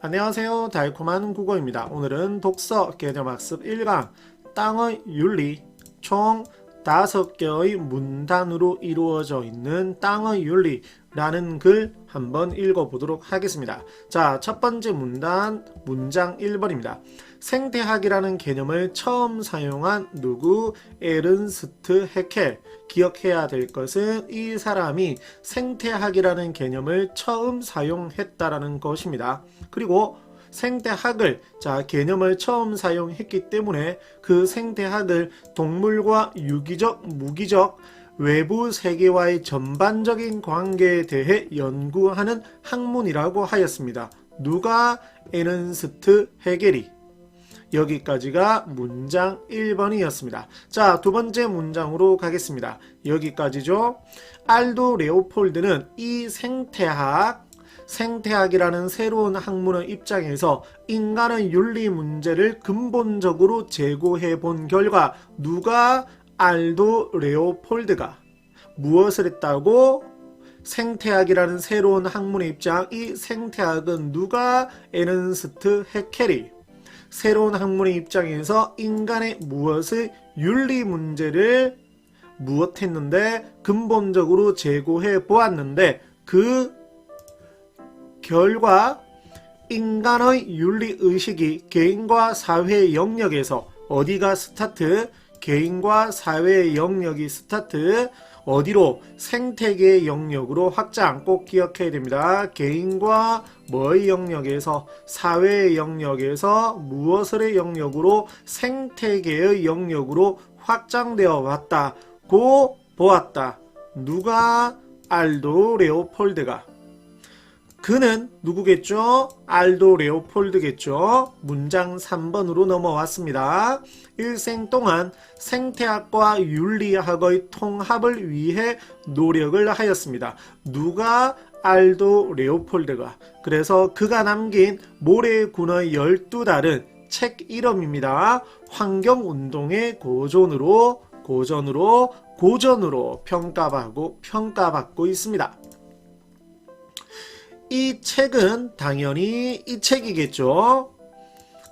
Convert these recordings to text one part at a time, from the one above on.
안녕하세요. 달콤한 국어입니다. 오늘은 독서 개념학습 1강 땅의 윤리 총 5개의 문단으로 이루어져 있는 땅의 윤리라는 글 한번 읽어보도록 하겠습니다. 자, 첫 번째 문단 문장 1번입니다. 생태학이라는 개념을 처음 사용한 누구? 에른스트 해켈. 기억해야 될 것은 이 사람이 생태학이라는 개념을 처음 사용했다라는 것입니다. 그리고 생태학을 개념을 처음 사용했기 때문에 그 생태학을 동물과 유기적, 무기적, 외부 세계와의 전반적인 관계에 대해 연구하는 학문이라고 하였습니다. 누가? 에른스트 해겔이. 여기까지가 문장 1번이었습니다. 자, 두 번째 문장으로 가겠습니다. 여기까지죠. 알도 레오폴드는 이 생태학이라는 새로운 학문의 입장에서 인간의 윤리 문제를 근본적으로 제고해 본 결과 누가? 알도 레오폴드가 무엇을 했다고? 생태학이라는 새로운 학문의 입장, 이 생태학은 누가? 에른스트 해켈이 새로운 학문의 입장에서 인간의 무엇을 윤리 문제를 무엇했는데 근본적으로 제고해 보았는데 그 결과 인간의 윤리 의식이 개인과 사회의 영역에서 어디가 스타트? 개인과 사회의 영역이 스타트. 어디로? 생태계의 영역으로 확장. 꼭 기억해야 됩니다. 개인과 뭐의 영역에서? 사회의 영역에서 무엇의 영역으로? 생태계의 영역으로 확장되어 왔다고 보았다. 누가? 알도 레오폴드가. 그는 누구겠죠? 알도 레오폴드겠죠. 문장 3번으로 넘어왔습니다. 일생 동안 생태학과 윤리학의 통합을 위해 노력을 하였습니다. 누가? 알도 레오폴드가. 그래서 그가 남긴 모래군의 12달은 책 이름입니다. 환경운동의 고전으로 평가받고 있습니다. 이 책은 당연히 이 책이겠죠.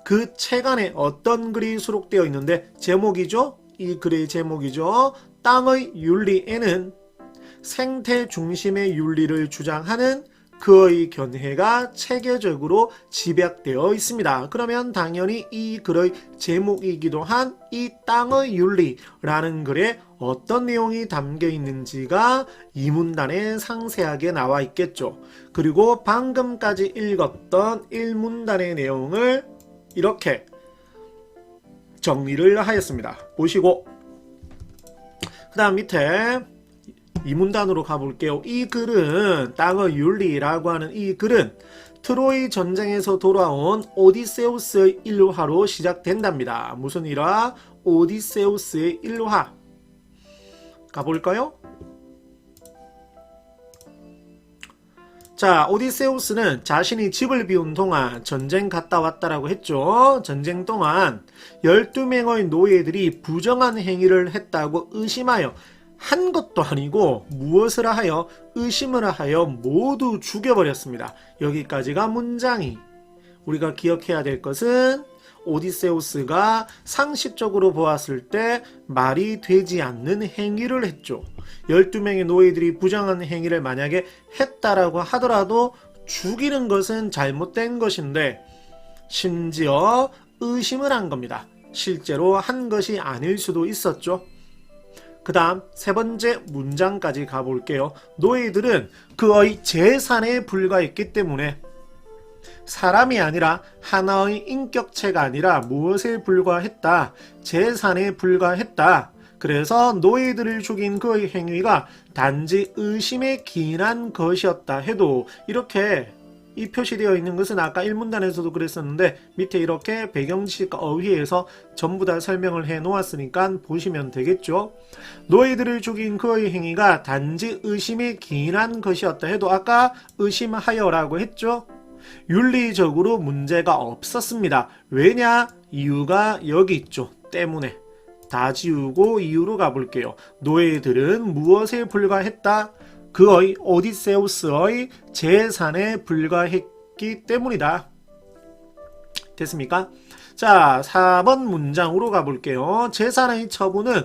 그 책 안에 어떤 글이 수록되어 있는데 제목이죠. 이 글의 제목이죠. 땅의 윤리에는 생태 중심의 윤리를 주장하는 그의 견해가 체계적으로 집약되어 있습니다. 그러면 당연히 이 글의 제목이기도 한 이 땅의 윤리라는 글에 어떤 내용이 담겨 있는지가 이 문단에 상세하게 나와 있겠죠. 그리고 방금까지 읽었던 1문단의 내용을 이렇게 정리를 하였습니다. 보시고 그 다음 밑에 이 문단으로 가볼게요. 이 글은 땅의 윤리라고 하는 이 글은 트로이 전쟁에서 돌아온 오디세우스의 일화로 시작된답니다. 무슨 일화? 오디세우스의 일화. 가볼까요? 자, 오디세우스는 자신이 집을 비운 동안 전쟁 갔다 왔다라고 했죠. 전쟁 동안 12명의 노예들이 부정한 행위를 했다고 의심하여 한 것도 아니고 무엇을 하여? 의심을 하여 모두 죽여버렸습니다. 여기까지가 문장이. 우리가 기억해야 될 것은 오디세우스가 상식적으로 보았을 때 말이 되지 않는 행위를 했죠. 12명의 노예들이 부정한 행위를 만약에 했다라고 하더라도 죽이는 것은 잘못된 것인데 심지어 의심을 한 겁니다. 실제로 한 것이 아닐 수도 있었죠. 그 다음 세 번째 문장까지 가볼게요. 노예들은 그의 재산에 불과했기 때문에 사람이 아니라 하나의 인격체가 아니라 무엇에 불과했다? 재산에 불과했다. 그래서 노예들을 죽인 그의 행위가 단지 의심에 기인한 것이었다 해도 이렇게 이 표시되어 있는 것은 아까 1문단에서도 그랬었는데 밑에 이렇게 배경지식과 어휘에서 전부 다 설명을 해 놓았으니까 보시면 되겠죠. 노예들을 죽인 그의 행위가 단지 의심에 기인한 것이었다 해도 아까 의심하여라고 했죠. 윤리적으로 문제가 없었습니다. 왜냐? 이유가 여기 있죠. 때문에. 다 지우고 이유로 가볼게요. 노예들은 무엇에 불과했다? 그의 오디세우스의 재산에 불과했기 때문이다. 됐습니까? 자, 4번 문장으로 가볼게요. 재산의 처분은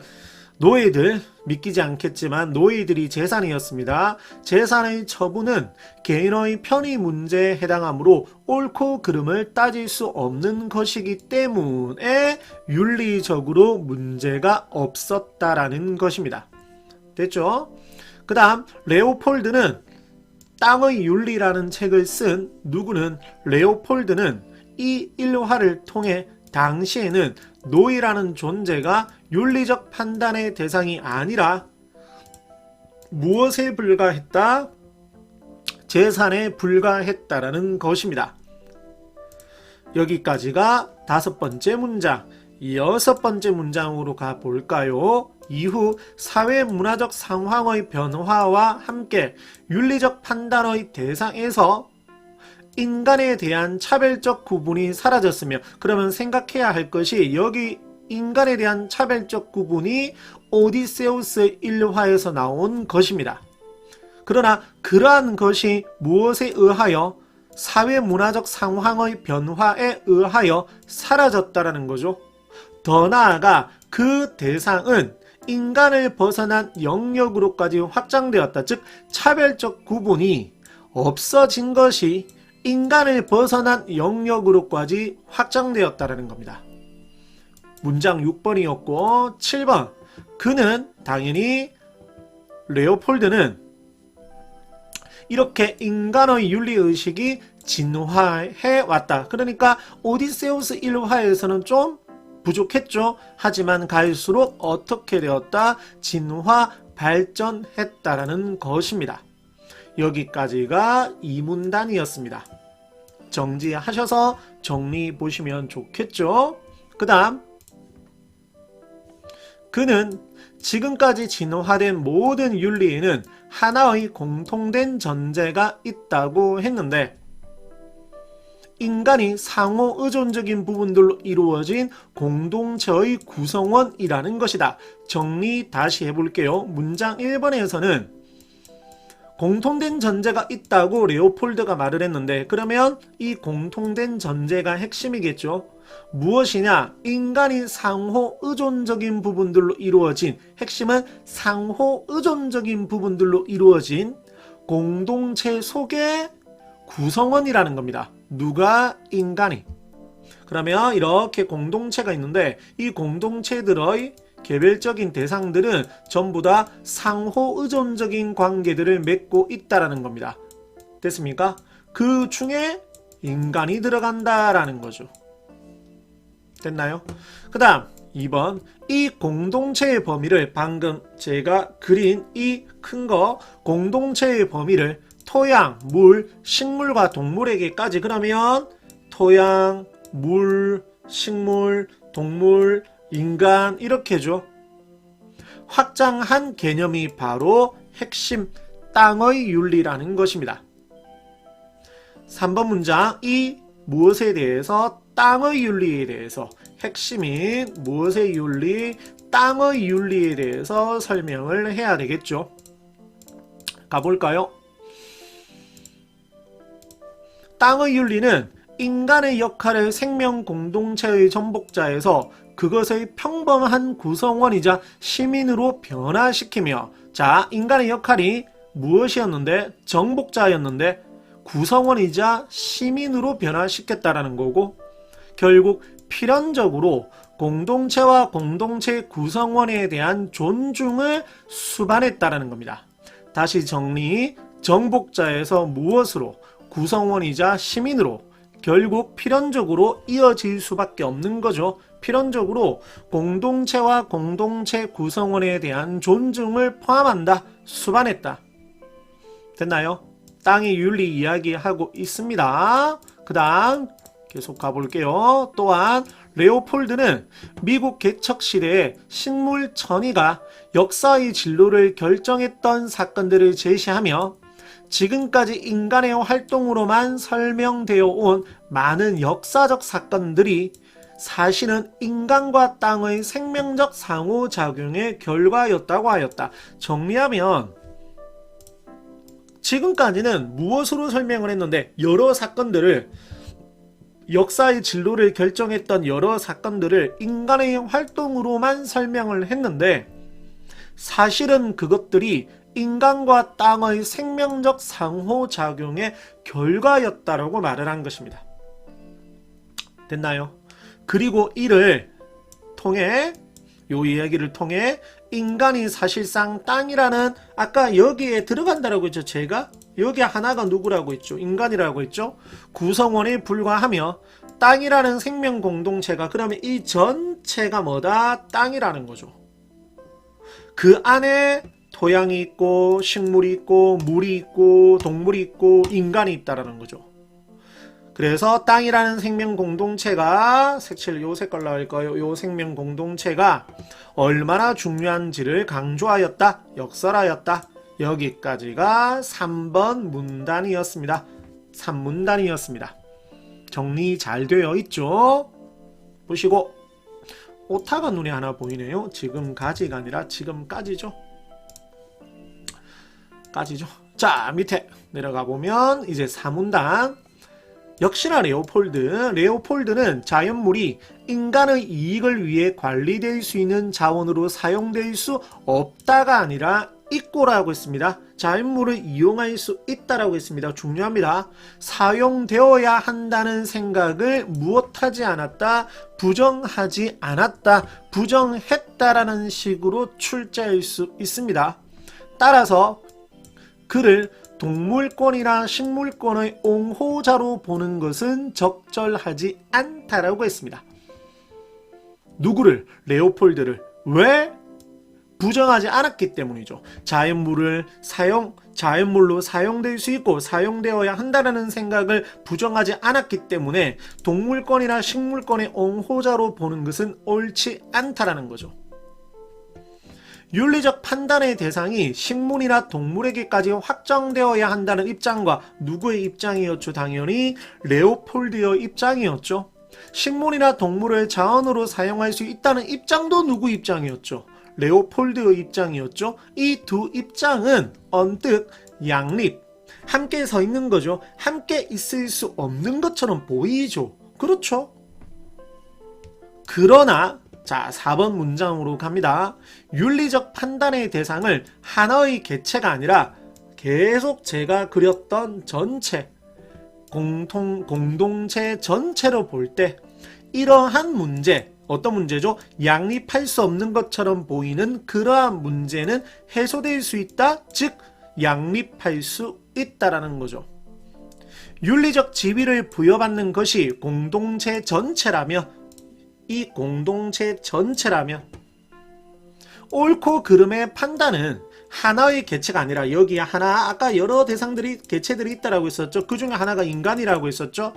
노예들, 믿기지 않겠지만 노예들이 재산이었습니다. 재산의 처분은 개인의 편의 문제에 해당하므로 옳고 그름을 따질 수 없는 것이기 때문에 윤리적으로 문제가 없었다라는 것입니다. 됐죠? 그 다음 레오폴드는 땅의 윤리라는 책을 쓴 누구는 레오폴드는 이 일화를 통해 당시에는 노예라는 존재가 윤리적 판단의 대상이 아니라 무엇에 불과했다? 재산에 불과했다라는 것입니다. 여기까지가 5번째 문장. 6번째 문장으로 가볼까요? 이후 사회문화적 상황의 변화와 함께 윤리적 판단의 대상에서 인간에 대한 차별적 구분이 사라졌으며, 그러면 생각해야 할 것이 여기 인간에 대한 차별적 구분이 오디세우스 일화에서 나온 것입니다. 그러나 그러한 것이 무엇에 의하여? 사회문화적 상황의 변화에 의하여 사라졌다라는 거죠. 더 나아가 그 대상은 인간을 벗어난 영역으로까지 확장되었다. 즉 차별적 구분이 없어진 것이 인간을 벗어난 영역으로까지 확장되었다라는 겁니다. 문장 6번이었고 7번. 그는 당연히 레오폴드는 이렇게 인간의 윤리의식이 진화해 왔다. 그러니까 오디세우스 1화에서는 좀 부족했죠. 하지만 갈수록 어떻게 되었다? 진화, 발전했다라는 것입니다. 여기까지가 이 문단이었습니다. 정지하셔서 정리 보시면 좋겠죠. 그 다음 그는 지금까지 진화된 모든 윤리에는 하나의 공통된 전제가 있다고 했는데 인간이 상호 의존적인 부분들로 이루어진 공동체의 구성원이라는 것이다. 정리 다시 해볼게요. 문장 1번에서는 공통된 전제가 있다고 레오폴드가 말을 했는데, 그러면 이 공통된 전제가 핵심이겠죠. 무엇이냐? 인간이 상호 의존적인 부분들로 이루어진, 핵심은 상호 의존적인 부분들로 이루어진 공동체 속의 구성원이라는 겁니다. 누가? 인간이. 그러면 이렇게 공동체가 있는데 이 공동체들의 개별적인 대상들은 전부 다 상호 의존적인 관계들을 맺고 있다라는 겁니다. 됐습니까? 그 중에 인간이 들어간다라는 거죠. 됐나요? 그 다음 2번. 이 공동체의 범위를 방금 제가 그린 이 큰 거 공동체의 범위를 토양, 물, 식물과 동물에게까지, 그러면 토양, 물, 식물, 동물, 인간 이렇게죠. 확장한 개념이 바로 핵심 땅의 윤리라는 것입니다. 3번 문장. 이 무엇에 대해서? 땅의 윤리에 대해서, 핵심인 무엇의 윤리? 땅의 윤리에 대해서 설명을 해야 되겠죠. 가볼까요? 땅의 윤리는 인간의 역할을 생명 공동체의 전복자에서 그것의 평범한 구성원이자 시민으로 변화시키며, 자, 인간의 역할이 무엇이었는데? 정복자였는데 구성원이자 시민으로 변화시켰다라는 거고, 결국 필연적으로 공동체와 공동체 구성원에 대한 존중을 수반했다라는 겁니다. 다시 정리. 정복자에서 무엇으로? 구성원이자 시민으로 결국 필연적으로 이어질 수밖에 없는 거죠. 필연적으로 공동체와 공동체 구성원에 대한 존중을 포함한다. 수반했다. 됐나요? 땅의 윤리 이야기하고 있습니다. 그 다음 계속 가볼게요. 또한 레오폴드는 미국 개척 시대에 식물 천위가 역사의 진로를 결정했던 사건들을 제시하며 지금까지 인간의 활동으로만 설명되어 온 많은 역사적 사건들이 사실은 인간과 땅의 생명적 상호작용의 결과였다고 하였다. 정리하면 지금까지는 무엇으로 설명을 했는데 여러 사건들을 역사의 진로를 결정했던 여러 사건들을 인간의 활동으로만 설명을 했는데 사실은 그것들이 인간과 땅의 생명적 상호작용의 결과였다라고 말을 한 것입니다. 됐나요? 그리고 이를 통해 요 이야기를 통해 인간이 사실상 땅이라는 아까 여기에 들어간다라고 했죠. 제가 여기 하나가 누구라고 했죠? 인간이라고 했죠. 구성원에 불과하며 땅이라는 생명 공동체가 그러면 이 전체가 뭐다? 땅이라는 거죠. 그 안에 토양이 있고 식물이 있고 물이 있고 동물이 있고 인간이 있다라는 거죠. 그래서 땅이라는 생명 공동체가 색칠 요 색깔로 할까요? 요 생명 공동체가 얼마나 중요한지를 강조하였다, 역설하였다. 여기까지가 3번 문단이었습니다. 3문단이었습니다. 정리 잘 되어 있죠? 보시고 오타가 눈에 하나 보이네요. 지금까지가 아니라 지금까지죠. 까지죠. 자, 밑에 내려가 보면 이제 4문단. 역시나 레오폴드는 자연물이 인간의 이익을 위해 관리될 수 있는 자원으로 사용될 수 없다가 아니라 있고라고 했습니다. 자연물을 이용할 수 있다라고 했습니다. 중요합니다. 사용되어야 한다는 생각을 무엇하지 않았다, 부정하지 않았다, 부정했다라는 식으로 출제할 수 있습니다. 따라서 그를 동물권이나 식물권의 옹호자로 보는 것은 적절하지 않다라고 했습니다. 누구를? 레오폴드를. 왜? 부정하지 않았기 때문이죠. 자연물로 사용될 수 있고 사용되어야 한다는 생각을 부정하지 않았기 때문에 동물권이나 식물권의 옹호자로 보는 것은 옳지 않다라는 거죠. 윤리적 판단의 대상이 식물이나 동물에게까지 확정되어야 한다는 입장과 누구의 입장이었죠? 당연히 레오폴드의 입장이었죠. 식물이나 동물을 자원으로 사용할 수 있다는 입장도 누구 입장이었죠? 레오폴드의 입장이었죠. 이 두 입장은 언뜻 양립, 함께 서 있는 거죠. 함께 있을 수 없는 것처럼 보이죠. 그렇죠? 그러나 자, 4번 문장으로 갑니다. 윤리적 판단의 대상을 하나의 개체가 아니라 계속 제가 그렸던 전체, 공동체 전체로 볼 때 이러한 문제, 어떤 문제죠? 양립할 수 없는 것처럼 보이는 그러한 문제는 해소될 수 있다, 즉 양립할 수 있다라는 거죠. 윤리적 지위를 부여받는 것이 공동체 전체라며 이 공동체 전체라면 옳고 그름의 판단은 하나의 개체가 아니라 여기 하나 아까 여러 개체들이 있다라고 했었죠. 그 중에 하나가 인간이라고 했었죠.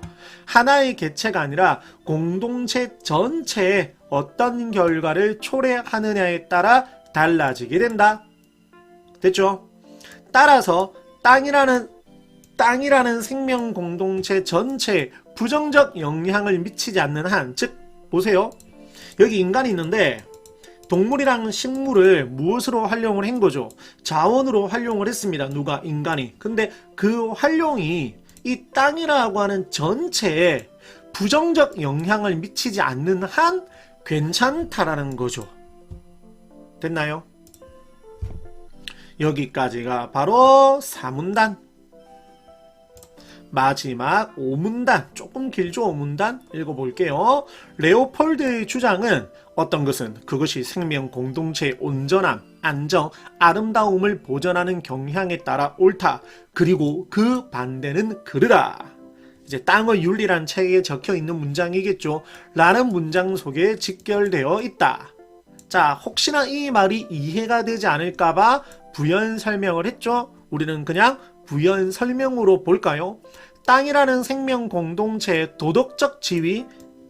하나의 개체가 아니라 공동체 전체에 어떤 결과를 초래하느냐에 따라 달라지게 된다. 됐죠? 따라서 땅이라는 생명 공동체 전체에 부정적 영향을 미치지 않는 한, 즉 보세요. 여기 인간이 있는데 동물이랑 식물을 무엇으로 활용을 한 거죠? 자원으로 활용을 했습니다. 누가? 인간이. 근데 그 활용이 이 땅이라고 하는 전체에 부정적 영향을 미치지 않는 한 괜찮다라는 거죠. 됐나요? 여기까지가 바로 4문단. 마지막 5문단, 조금 길죠? 5문단 읽어볼게요. 레오폴드의 주장은 어떤 것은 그것이 생명 공동체의 온전함, 안정, 아름다움을 보존하는 경향에 따라 옳다. 그리고 그 반대는 그르다. 이제 땅의 윤리란 책에 적혀있는 문장이겠죠. 라는 문장 속에 직결되어 있다. 자, 혹시나 이 말이 이해가 되지 않을까봐 부연 설명을 했죠. 우리는 그냥 부연 설명으로 볼까요? 땅이라는 생명 공동체의 도덕적 지위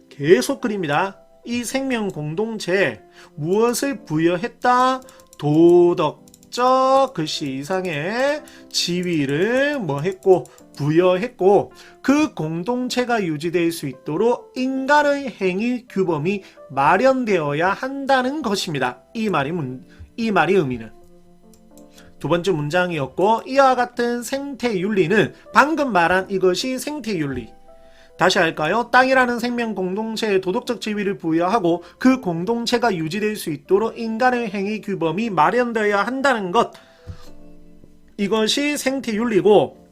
계속 그립니다. 이 생명 공동체에 무엇을 부여했다? 도덕적 글씨 이상의 지위를 부여했고 그 공동체가 유지될 수 있도록 인간의 행위 규범이 마련되어야 한다는 것입니다. 이 말이 의미는. 두 번째 문장이었고 이와 같은 생태윤리는 방금 말한 이것이 생태윤리. 다시 할까요? 땅이라는 생명 공동체에 도덕적 지위를 부여하고 그 공동체가 유지될 수 있도록 인간의 행위 규범이 마련되어야 한다는 것. 이것이 생태윤리고,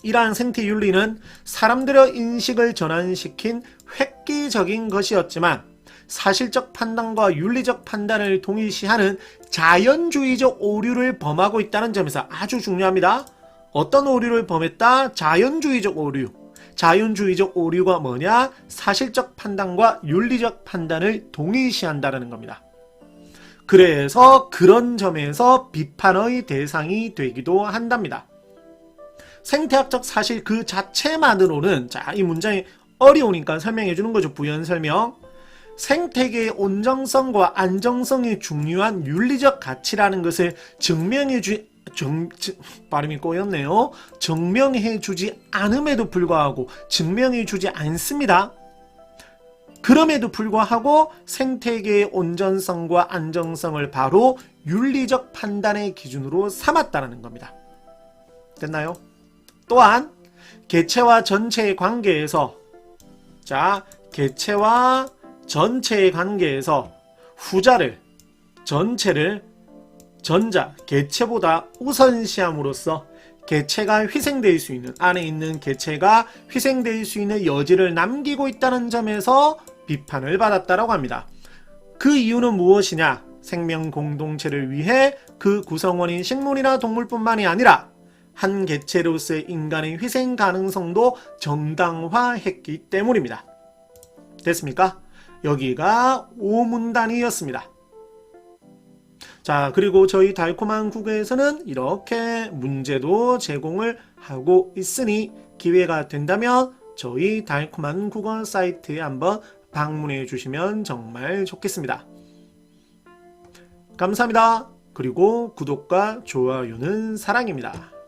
이러한 생태윤리는 사람들의 인식을 전환시킨 획기적인 것이었지만 사실적 판단과 윤리적 판단을 동일시하는 자연주의적 오류를 범하고 있다는 점에서 아주 중요합니다. 어떤 오류를 범했다? 자연주의적 오류. 자연주의적 오류가 뭐냐? 사실적 판단과 윤리적 판단을 동일시한다는 겁니다. 그래서 그런 점에서 비판의 대상이 되기도 한답니다. 생태학적 사실 그 자체만으로는, 자, 이 문장이 어려우니까 설명해 주는 거죠. 부연 설명. 생태계의 온정성과 안정성이 중요한 윤리적 가치라는 것을 발음이 꼬였네요. 증명해 주지 않음에도 불구하고, 증명해 주지 않습니다. 그럼에도 불구하고 생태계의 온전성과 안정성을 바로 윤리적 판단의 기준으로 삼았다는 겁니다. 됐나요? 또한 개체와 전체의 관계에서, 자, 개체와 전체의 관계에서 후자를, 전체를 전자, 개체보다 우선시함으로써 개체가 희생될 수 있는, 안에 있는 개체가 희생될 수 있는 여지를 남기고 있다는 점에서 비판을 받았다고 합니다. 그 이유는 무엇이냐? 생명 공동체를 위해 그 구성원인 식물이나 동물뿐만이 아니라 한 개체로서의 인간의 희생 가능성도 정당화했기 때문입니다. 됐습니까? 여기가 5문단이었습니다. 자, 그리고 저희 달콤한 국어에서는 이렇게 문제도 제공을 하고 있으니 기회가 된다면 저희 달콤한 국어 사이트에 한번 방문해 주시면 정말 좋겠습니다. 감사합니다. 그리고 구독과 좋아요는 사랑입니다.